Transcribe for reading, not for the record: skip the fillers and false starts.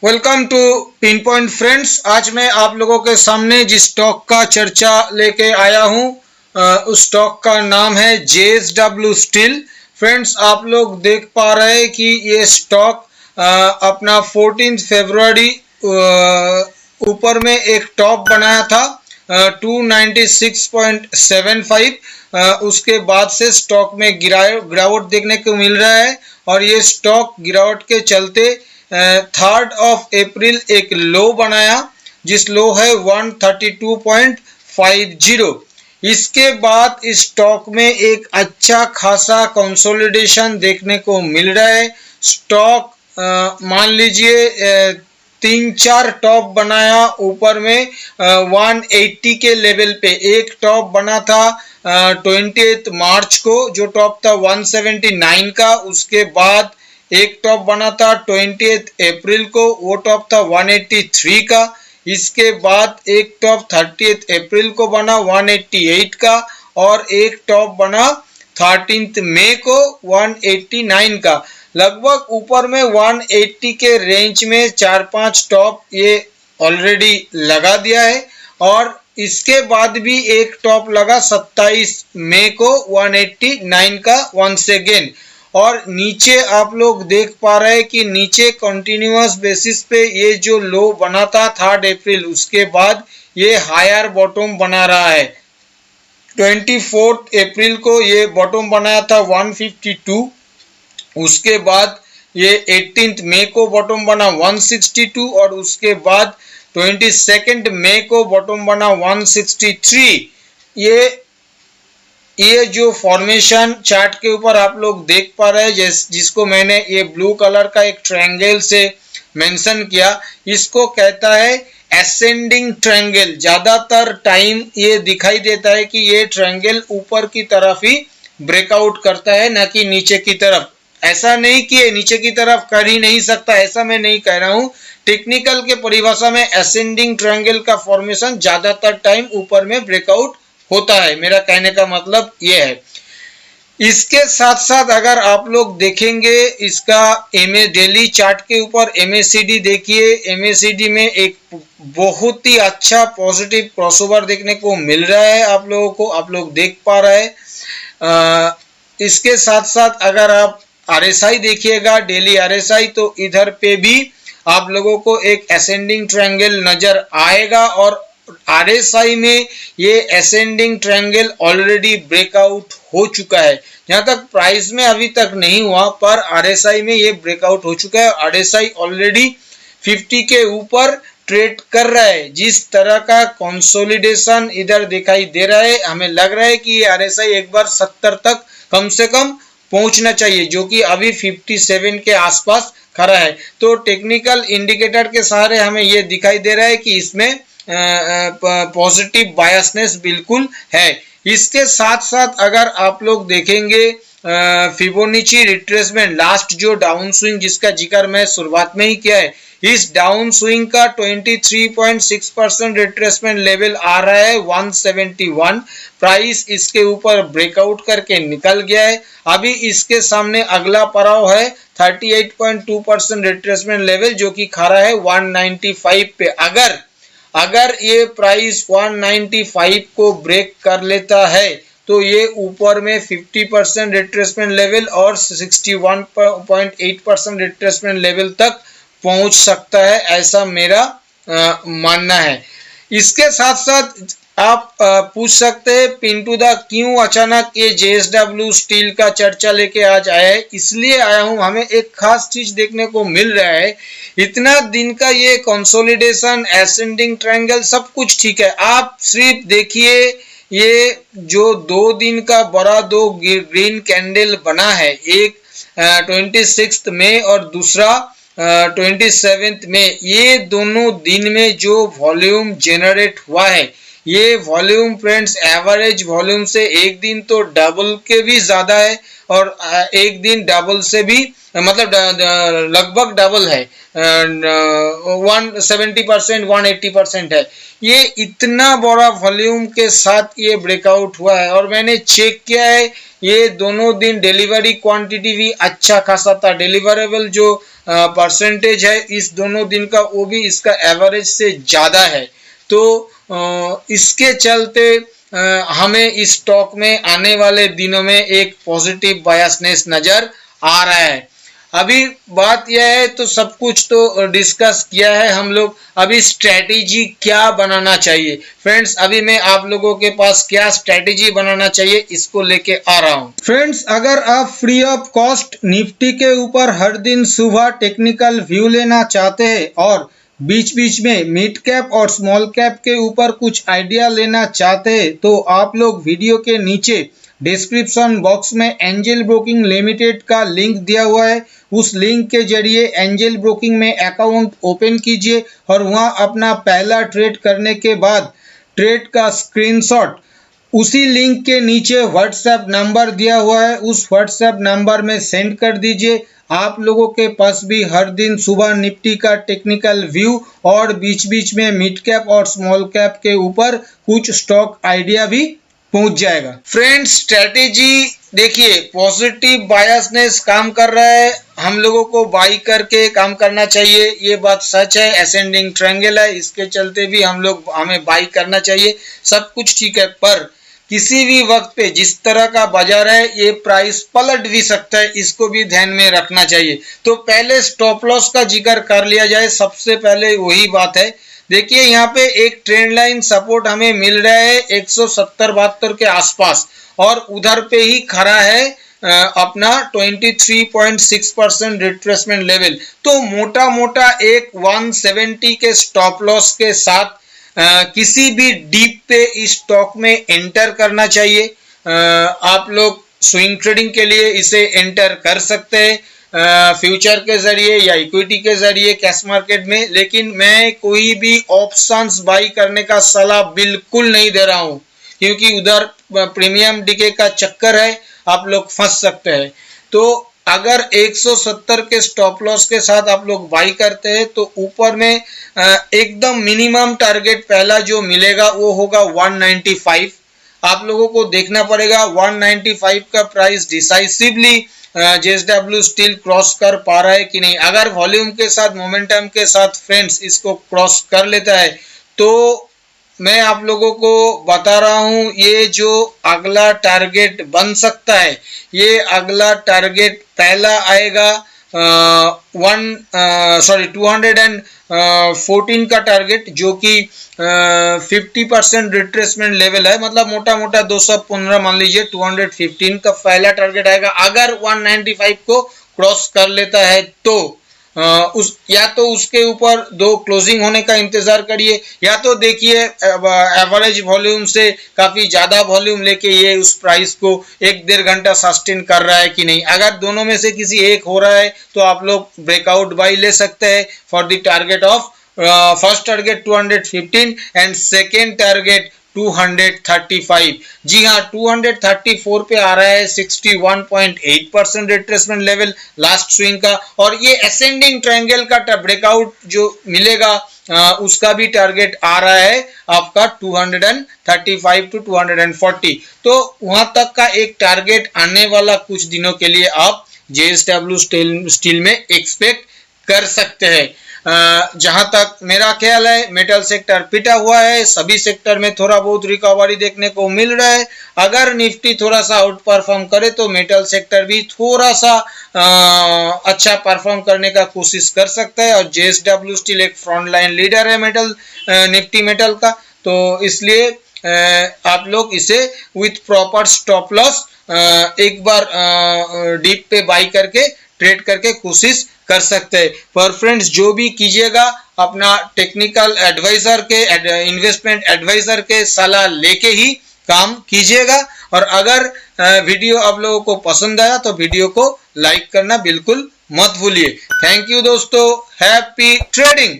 Welcome to pin point friends. आज मैं आप लोगों के सामने जिस स्टॉक का चर्चा लेके आया हूँ उस स्टॉक का नाम है JSW स्टील। फ्रेंड्स, आप लोग देख पा रहे हैं कि ये स्टॉक अपना 14 फरवरी ऊपर में एक टॉप बनाया था 296.75। उसके बाद से स्टॉक में गिरावट देखने को मिल रहा है और ये स्टॉक गिरावट के चलते 3 अप्रैल एक लो बनाया जिस लो है 132.50। इसके बाद इस स्टॉक में एक अच्छा खासा कंसोलिडेशन देखने को मिल रहा है। स्टॉक मान लीजिए 3-4 टॉप बनाया ऊपर में 180 के लेवल पे। एक टॉप बना था 20 मार्च को जो टॉप था 179 का। उसके बाद एक टॉप बना था 20 अप्रैल को, वो टॉप था 183 का। इसके बाद एक टॉप 30 अप्रैल को बना 188 का और एक टॉप बना 13 मई को 189 का। लगभग ऊपर में 180 के रेंज में 4-5 टॉप ये ऑलरेडी लगा दिया है और इसके बाद भी एक टॉप लगा 27 मई को 189 का वंस अगेन। और नीचे आप लोग देख पा रहे हैं कि नीचे कंटिन्यूअस बेसिस पे ये जो लो बना था 3 अप्रैल, उसके बाद ये हायर बॉटम बना रहा है। 24 अप्रैल को ये बॉटम बनाया था 152। उसके बाद ये 18 मई को बॉटम बना 162 और उसके बाद 22 मई को बॉटम बना 163। ये जो फॉर्मेशन चार्ट के ऊपर आप लोग देख पा रहे हैं जिसको मैंने ये ब्लू कलर का एक ट्रायंगल से मेंशन किया, इसको कहता है असेंडिंग ट्रायंगल। ज्यादातर टाइम ये दिखाई देता है कि ये ट्रायंगल ऊपर की तरफ ही ब्रेकआउट करता है, ना कि नीचे की तरफ। ऐसा नहीं कि ये नीचे की तरफ कर ही नहीं सकता, ऐसा मैं नहीं कह रहा हूं। टेक्निकल के परिभाषा में असेंडिंग ट्रायंगल का फॉर्मेशन ज्यादातर टाइम ऊपर में ब्रेकआउट होता है। मेरा कहने का मतलब ये है। इसके साथ साथ अगर आप लोग देखेंगे इसका डेली चार्ट के ऊपर MACD देखिए। MACD में एक बहुत ही अच्छा पॉजिटिव क्रॉसओवर देखने को मिल रहा है आप लोगों को, आप लोग देख पा रहे हैं। इसके साथ साथ अगर आप RSI देखिएगा, डेली RSI, तो इधर पे भी आप लोगों को एक असेंडिंग ट्रायंगल नजर आएगा और RSI में ये असेंडिंग ट्रायंगल ऑलरेडी ब्रेकआउट हो चुका है। जहां तक प्राइस में अभी तक नहीं हुआ पर RSI में ये ब्रेकआउट हो चुका है। RSI ऑलरेडी 50 के ऊपर ट्रेड कर रहा है। जिस तरह का कंसोलिडेशन इधर दिखाई दे रहा है, हमें लग रहा है कि ये RSI एक बार 70 तक कम से कम पहुंचना चाहिए, जो कि अभी 57 के आसपास खड़ा है। तो टेक्निकल इंडिकेटर के सहारे हमें ये दिखाई दे रहा है कि इसमें पॉजिटिव बायसनेस बिल्कुल है। इसके साथ साथ अगर आप लोग देखेंगे फिबोनाची रिट्रेसमेंट, लास्ट जो डाउन स्विंग जिसका जिक्र मैं शुरुआत में ही किया है, इस डाउन स्विंग का 23.6% रिट्रेसमेंट लेवल आ रहा है 171। प्राइस इसके ऊपर ब्रेकआउट करके निकल गया है। अभी इसके सामने अगला पड़ाव है 38.2% रिट्रेसमेंट लेवल, जो कि खड़ा है 195 पे। अगर ये प्राइस 195 को ब्रेक कर लेता है तो ये ऊपर में 50% रिट्रेसमेंट लेवल और 61.8% रिट्रेसमेंट लेवल तक पहुंच सकता है, ऐसा मेरा मानना है। इसके साथ साथ आप पूछ सकते हैं पिंटू दा क्यों अचानक ये JSW स्टील का चर्चा लेके आज आया है। इसलिए आया हूं, हमें एक खास चीज देखने को मिल रहा है। इतना दिन का ये कंसोलिडेशन, असेंडिंग ट्रायंगल, सब कुछ ठीक है। आप सिर्फ देखिए ये जो 2 दिन का बड़ा 2 ग्रीन कैंडल बना है, एक 26 मई और दूसरा 27 में, ये दोनों दिन में जो वॉल्यूम जेनरेट हुआ है, ये वॉल्यूम फ्रेंड्स एवरेज वॉल्यूम से एक दिन तो डबल के भी ज्यादा है। और एक दिन डबल से भी मतलब लगभग डबल है, 170% 180% है। ये इतना बड़ा वॉल्यूम के साथ ये ब्रेकआउट हुआ है और मैंने चेक किया है ये दोनों दिन डिलीवरी क्वांटिटी भी अच्छा खासा था। डिलीवरेबल जो परसेंटेज है इस दोनों दिन का वो भी इसका एवरेज से ज़्यादा है। तो इसके चलते हमें इस स्टॉक में आने वाले दिनों में एक पॉजिटिव बायसनेस नज़र आ रहा है। अभी बात यह है तो सब कुछ तो डिस्कस किया है हम लोग, अभी स्ट्रेटेजी क्या बनाना चाहिए फ्रेंड्स। अभी मैं आप लोगों के पास क्या स्ट्रेटेजी बनाना चाहिए इसको लेके आ रहा हूँ। फ्रेंड्स, अगर आप फ्री ऑफ कॉस्ट निफ्टी के ऊपर हर दिन सुबह टेक्निकल व्यू लेना चाहते हैं और बीच बीच में मिड कैप और स्मॉल कैप के ऊपर कुछ आइडिया लेना चाहते हैं तो आप लोग वीडियो के नीचे डिस्क्रिप्शन बॉक्स में एंजल ब्रोकिंग लिमिटेड का लिंक दिया हुआ है। उस लिंक के जरिए एंजल ब्रोकिंग में अकाउंट ओपन कीजिए और वहां अपना पहला ट्रेड करने के बाद ट्रेड का स्क्रीनशॉट उसी लिंक के नीचे व्हाट्सएप नंबर दिया हुआ है उस व्हाट्सएप नंबर में सेंड कर दीजिए। आप लोगों के पास भी हर दिन सुबह निफ्टी का टेक्निकल व्यू और बीच बीच में मिड कैप और स्मॉल कैप के ऊपर कुछ स्टॉक आइडिया भी पहुंच जाएगा। फ्रेंड्स, स्ट्रेटेजी देखिए, पॉजिटिव बायसनेस काम कर रहा है, हम लोगों को बाई करके काम करना चाहिए, ये बात सच है। असेंडिंग ट्रायंगल है, इसके चलते भी हमें बाई करना चाहिए, सब कुछ ठीक है। पर किसी भी वक्त पे जिस तरह का बाजार है ये प्राइस पलट भी सकता है, इसको भी ध्यान में रखना चाहिए। तो पहले स्टॉप लॉस का जिक्र कर लिया जाए, सबसे पहले वही बात है। देखिए यहाँ पे एक ट्रेंड लाइन सपोर्ट हमें मिल रहा है 170-72 के आसपास और उधर पे ही खड़ा है अपना 23.6% रिट्रेसमेंट लेवल। तो मोटा मोटा एक 170 के स्टॉप लॉस के साथ किसी भी डीप पे इस स्टॉक में एंटर करना चाहिए। आप लोग स्विंग ट्रेडिंग के लिए इसे एंटर कर सकते हैं फ्यूचर के जरिए या इक्विटी के जरिए कैश मार्केट में, लेकिन मैं कोई भी ऑप्शंस बाई करने का सलाह बिल्कुल नहीं दे रहा हूं क्योंकि उधर प्रीमियम डीके का चक्कर है, आप लोग फंस सकते हैं। तो अगर 170 के स्टॉप लॉस के साथ आप लोग बाई करते हैं तो ऊपर में एकदम मिनिमम टारगेट पहला जो मिलेगा वो होगा 195। आप लोगों को देखना पड़ेगा 195 का price decisively JSW steel cross कर पा रहा है कि नहीं। अगर वॉल्यूम के साथ मोमेंटम के साथ फ्रेंड्स इसको क्रॉस कर लेता है तो मैं आप लोगों को बता रहा हूं ये जो अगला टारगेट बन सकता है, ये अगला टारगेट पहला आएगा 214 का टारगेट जो कि 50% रिट्रेसमेंट लेवल है, मतलब मोटा मोटा 215 मान लीजिए। 215 का पहला टारगेट आएगा। अगर 195 को क्रॉस कर लेता है तो या तो उसके ऊपर दो क्लोजिंग होने का इंतजार करिए या तो देखिए एवरेज वॉल्यूम से काफी ज्यादा वॉल्यूम लेके ये उस प्राइस को 1-1.5 घंटा सस्टेन कर रहा है कि नहीं। अगर दोनों में से किसी एक हो रहा है तो आप लोग ब्रेकआउट बाई ले सकते हैं for the target of first target 215 and second target 235। जी हाँ, 234 पे आ रहा है 61.8% रिट्रेसमेंट लेवल लास्ट स्विंग का, और ये असेंडिंग ट्रायंगल का ब्रेकआउट जो मिलेगा उसका भी टारगेट आ रहा है आपका 235 to 240। तो वहां तक का एक टारगेट आने वाला कुछ दिनों के लिए आप JSW स्टील में एक्सपेक्ट कर सकते हैं। जहां तक मेरा ख्याल है मेटल सेक्टर पिटा हुआ है, सभी सेक्टर में थोड़ा बहुत रिकवरी देखने को मिल रहा है। अगर निफ्टी थोड़ा सा आउट परफॉर्म करे तो मेटल सेक्टर भी थोड़ा सा अच्छा परफॉर्म करने का कोशिश कर सकता है, और JSW स्टील एक फ्रंट लाइन लीडर है मेटल निफ्टी मेटल का, तो इसलिए आप लोग इसे विथ प्रॉपर स्टॉप लॉस एक बार डीप पे बाई करके ट्रेड करके कोशिश कर सकते हैं। पर फ्रेंड्स, जो भी कीजिएगा अपना टेक्निकल एडवाइजर के इन्वेस्टमेंट एडवाइजर के सलाह लेके ही काम कीजिएगा। और अगर वीडियो आप लोगों को पसंद आया तो वीडियो को लाइक करना बिल्कुल मत भूलिए। थैंक यू दोस्तों, हैप्पी ट्रेडिंग।